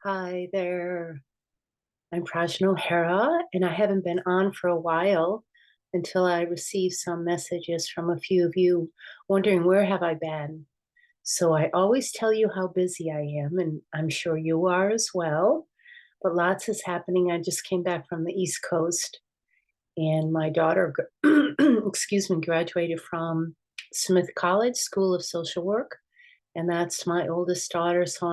Hi there. I'm Prajna O'Hara, and I haven't been on for a while until I received some messages from a few of you wondering where have I been. So I always tell you how busy I am, and I'm sure you are as well. But lots is happening. I just came back from the East Coast, and my daughter, excuse me, graduated from Smith College School of Social Work, and that's my oldest daughter. So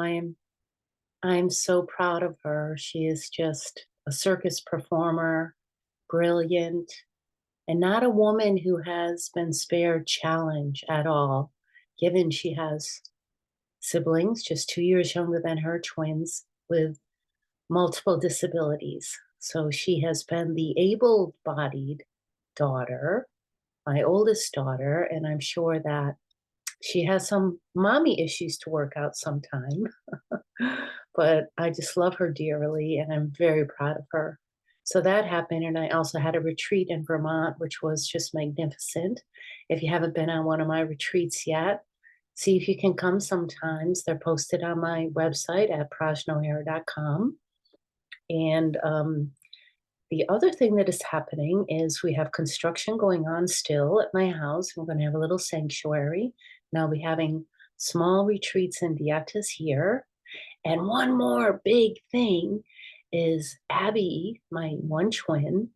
I'm so proud of her. She is just a circus performer, brilliant, and not a woman who has been spared challenge at all, given she has siblings just 2 years younger than her, twins with multiple disabilities. So she has been the able bodied daughter, my oldest daughter, and I'm sure that she has some mommy issues to work out sometime. But I just love her dearly and I'm very proud of her. So that happened. And I also had a retreat in Vermont, which was just magnificent. If you haven't been on one of my retreats yet, see if you can come sometimes. They're posted on my website at prajnaohara.com. And the other thing that is happening is we have construction going on still at my house. We're going to have a little sanctuary. And I'll be having small retreats and dietas here. And one more big thing is Abby, my one twin,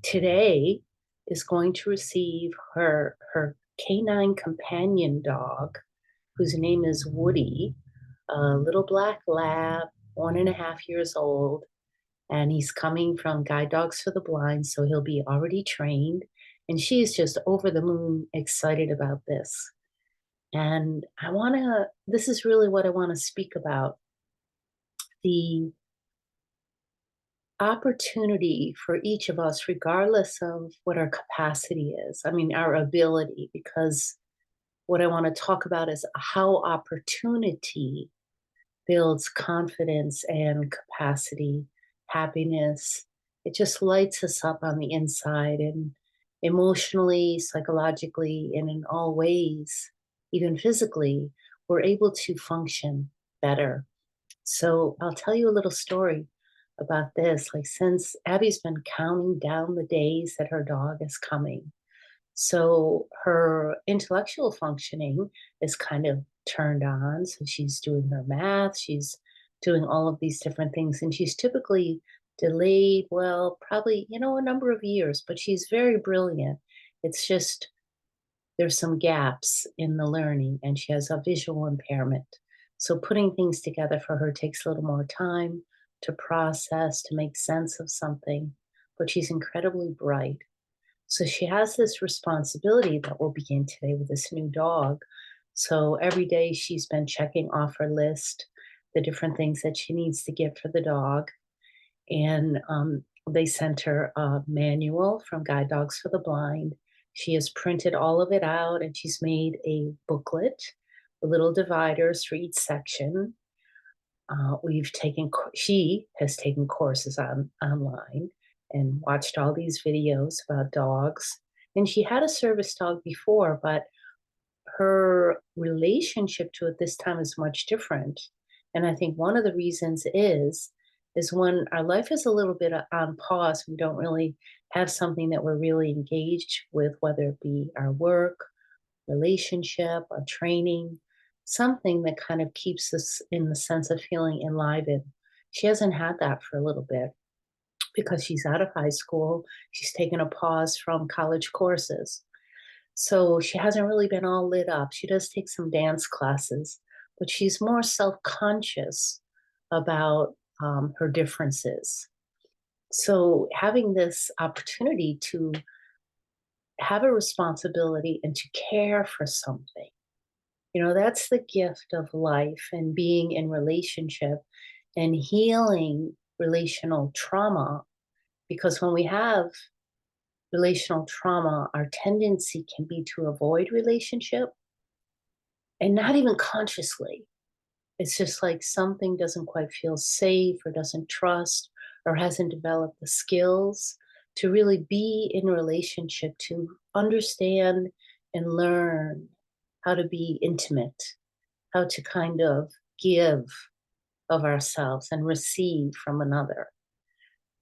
today is going to receive her canine companion dog, whose name is Woody, a little black lab, 1.5 years old. And he's coming from Guide Dogs for the Blind, so he'll be already trained. And she is just over the moon excited about this. And this is really what I want to speak about, the opportunity for each of us, regardless of what our capacity is. I mean, our ability, because what I want to talk about is how opportunity builds confidence and capacity, happiness. It just lights us up on the inside and emotionally, psychologically, and in all ways, even physically, we're able to function better. So I'll tell you a little story about this. Like, since Abby's been counting down the days that her dog is coming, so her intellectual functioning is kind of turned on. So she's doing her math, she's doing all of these different things, and she's typically delayed, well, probably, a number of years, but she's very brilliant. It's just there's some gaps in the learning, and she has a visual impairment. So putting things together for her takes a little more time to process, to make sense of something, but she's incredibly bright. So she has this responsibility that will begin today with this new dog. So every day she's been checking off her list the different things that she needs to get for the dog. And they sent her a manual from Guide Dogs for the Blind. She has printed all of it out and she's made a booklet with little dividers for each section. She has taken courses online and watched all these videos about dogs. And she had a service dog before, but her relationship to it this time is much different. And I think one of the reasons is when our life is a little bit on pause, we don't really have something that we're really engaged with, whether it be our work, relationship, our training, something that kind of keeps us in the sense of feeling enlivened. She hasn't had that for a little bit because she's out of high school. She's taken a pause from college courses. So she hasn't really been all lit up. She does take some dance classes, but she's more self conscious about her differences. So having this opportunity to have a responsibility and to care for something, that's the gift of life and being in relationship and healing relational trauma. Because when we have relational trauma, our tendency can be to avoid relationship and not even consciously. It's just like something doesn't quite feel safe or doesn't trust or hasn't developed the skills to really be in relationship, to understand and learn how to be intimate, how to kind of give. of ourselves and receive from another.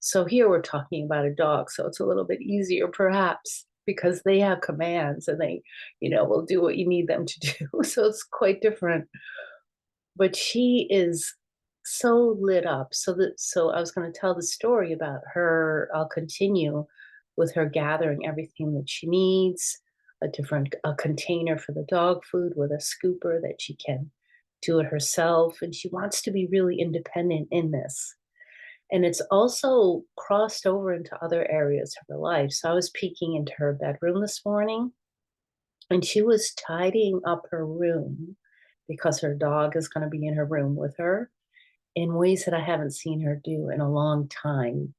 So here we're talking about a dog, so it's a little bit easier perhaps because they have commands and they, will do what you need them to do. So it's quite different. But she is so lit up. So I was going to tell the story about her. I'll continue with her gathering everything that she needs, a container for the dog food with a scooper that she can do it herself. And she wants to be really independent in this. And it's also crossed over into other areas of her life. So I was peeking into her bedroom this morning and she was tidying up her room because her dog is going to be in her room with her in ways that I haven't seen her do in a long time,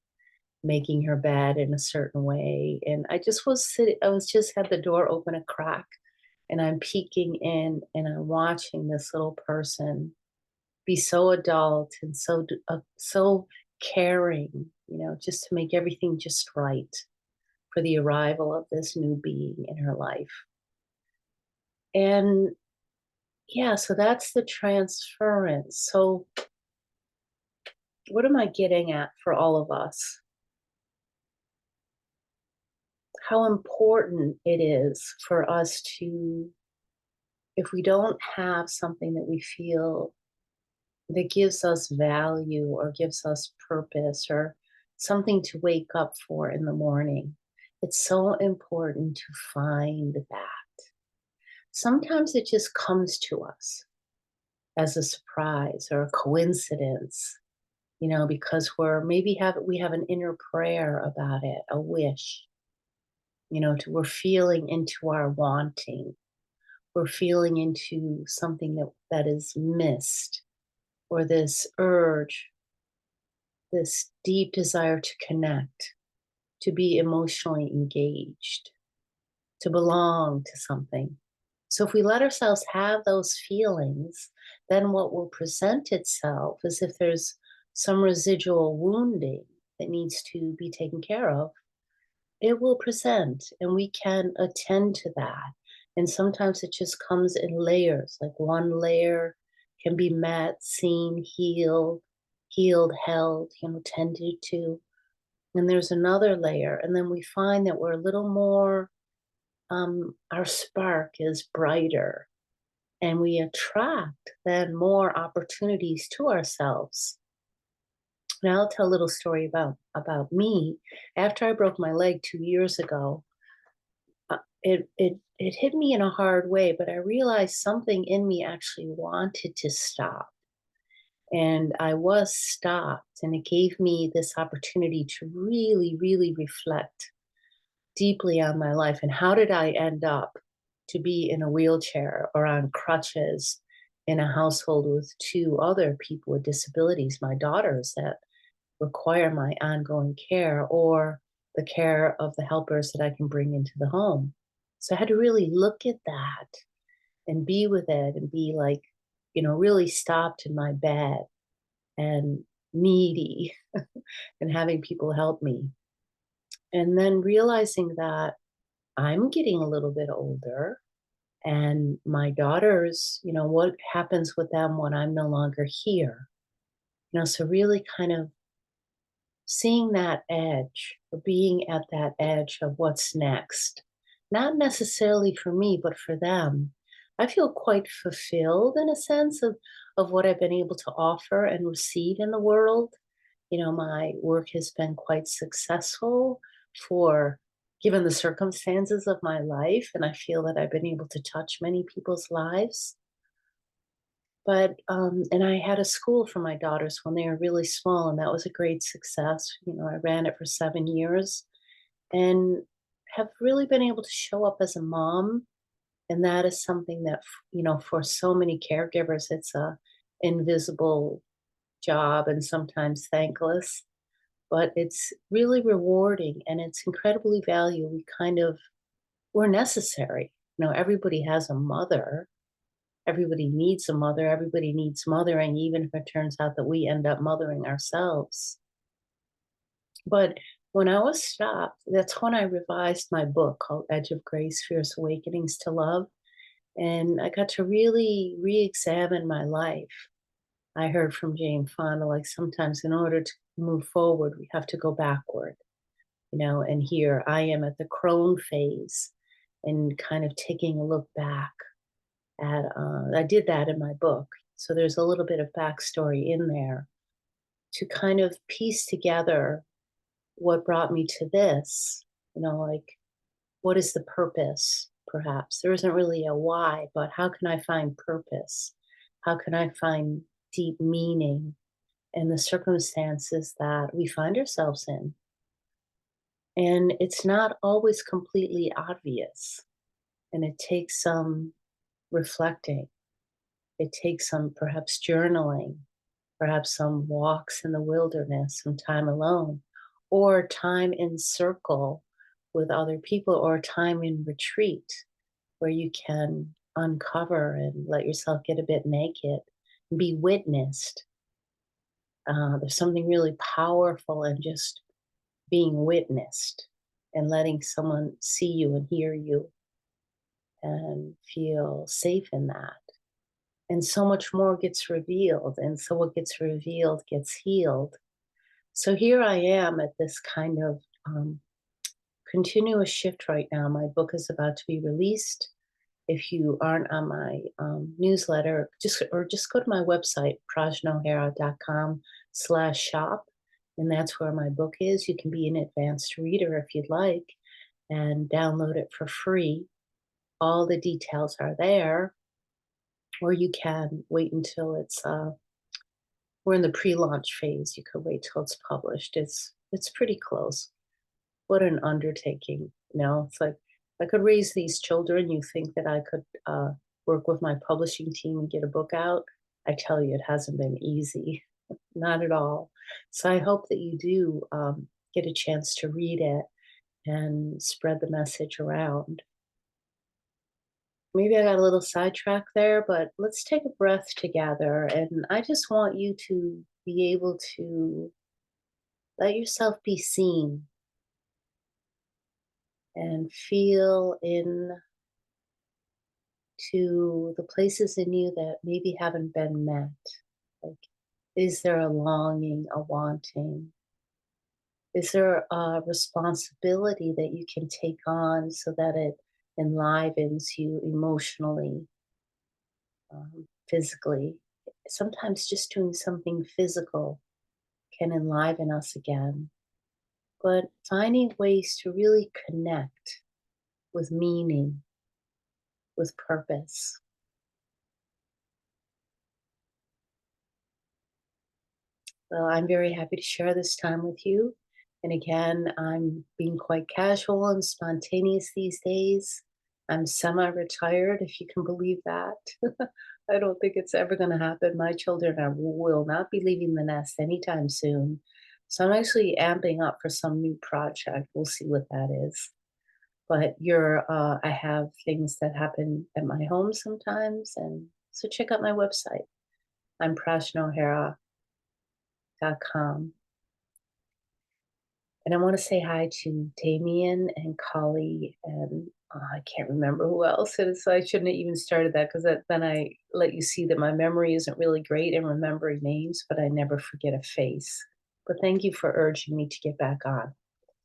making her bed in a certain way. And I was just had the door open a crack and I'm peeking in and I'm watching this little person be so adult and so caring, just to make everything just right for the arrival of this new being in her life. And yeah, so that's the transference. So what am I getting at for all of us? How important it is for us to, if we don't have something that we feel that gives us value or gives us purpose or something to wake up for in the morning, it's so important to find that. Sometimes it just comes to us as a surprise or a coincidence, because we have an inner prayer about it, a wish, we're feeling into our wanting, we're feeling into something that is missed, or this urge, this deep desire to connect, to be emotionally engaged, to belong to something. So if we let ourselves have those feelings, then what will present itself is if there's some residual wounding that needs to be taken care of, it will present and we can attend to that. And sometimes it just comes in layers, like one layer can be met, seen, healed, held, tended to. And there's another layer. And then we find that we're a little more, our spark is brighter and we attract then more opportunities to ourselves. Now I'll tell a little story about me. After I broke my leg 2 years ago, it hit me in a hard way, but I realized something in me actually wanted to stop. And I was stopped, and it gave me this opportunity to really, really reflect deeply on my life and how did I end up to be in a wheelchair or on crutches in a household with two other people with disabilities, my daughters that require my ongoing care or the care of the helpers that I can bring into the home. So I had to really look at that and be with it and be like, really stopped in my bed and needy and having people help me. And then realizing that I'm getting a little bit older and my daughters, what happens with them when I'm no longer here? So really kind of seeing that edge or being at that edge of what's next, not necessarily for me, but for them. I feel quite fulfilled in a sense of what I've been able to offer and receive in the world. My work has been quite successful for given the circumstances of my life, and I feel that I've been able to touch many people's lives. But and I had a school for my daughters when they were really small, and that was a great success. I ran it for 7 years and have really been able to show up as a mom. And that is something that, for so many caregivers, it's a invisible job and sometimes thankless, but it's really rewarding and it's incredibly valuable. We're necessary. Everybody has a mother. Everybody needs a mother. Everybody needs mothering, even if it turns out that we end up mothering ourselves. But when I was stopped, that's when I revised my book called Edge of Grace, Fierce Awakenings to Love. And I got to really re examine my life I heard from Jane Fonda, like sometimes in order to move forward, we have to go backward, and here I am at the crone phase and kind of taking a look back at, I did that in my book. So there's a little bit of backstory in there to kind of piece together what brought me to this, like what is the purpose, perhaps? There isn't really a why, but how can I find purpose? How can I find deep meaning in the circumstances that we find ourselves in? And it's not always completely obvious. And it takes some reflecting, it takes some perhaps journaling, perhaps some walks in the wilderness, some time alone, or time in circle with other people, or time in retreat where you can uncover and let yourself get a bit naked and be witnessed. There's something really powerful in just being witnessed and letting someone see you and hear you and feel safe in that. And so much more gets revealed. And so what gets revealed gets healed. So here I am at this kind of continuous shift right now. My book is about to be released. If you aren't on my newsletter, just go to my website, prajnaohara.com/shop. And that's where my book is. You can be an advanced reader if you'd like and download it for free. All the details are there. Or you can wait until it's we're in the pre-launch phase. You could wait till it's published. It's pretty close. What an undertaking. It's like I could raise these children. You think that I could work with my publishing team and get a book out? I tell you, it hasn't been easy. Not at all. So I hope that you do get a chance to read it and spread the message around. Maybe I got a little sidetracked there, but let's take a breath together. And I just want you to be able to let yourself be seen and feel in to the places in you that maybe haven't been met. Like, is there a longing, a wanting? Is there a responsibility that you can take on so that it enlivens you emotionally, physically? Sometimes just doing something physical can enliven us again. But finding ways to really connect with meaning, with purpose. Well, I'm very happy to share this time with you. And again, I'm being quite casual and spontaneous these days. I'm semi retired, if you can believe that. I don't think it's ever going to happen. My children will not be leaving the nest anytime soon. So I'm actually amping up for some new project. We'll see what that is. But I have things that happen at my home sometimes. And so check out my website. I'm prajnaohara.com. And I want to say hi to Damien and Collie and I can't remember who else. And so I shouldn't have even started that because then I let you see that my memory isn't really great in remembering names, but I never forget a face. But thank you for urging me to get back on.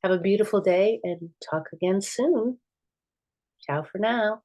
Have a beautiful day and talk again soon. Ciao for now.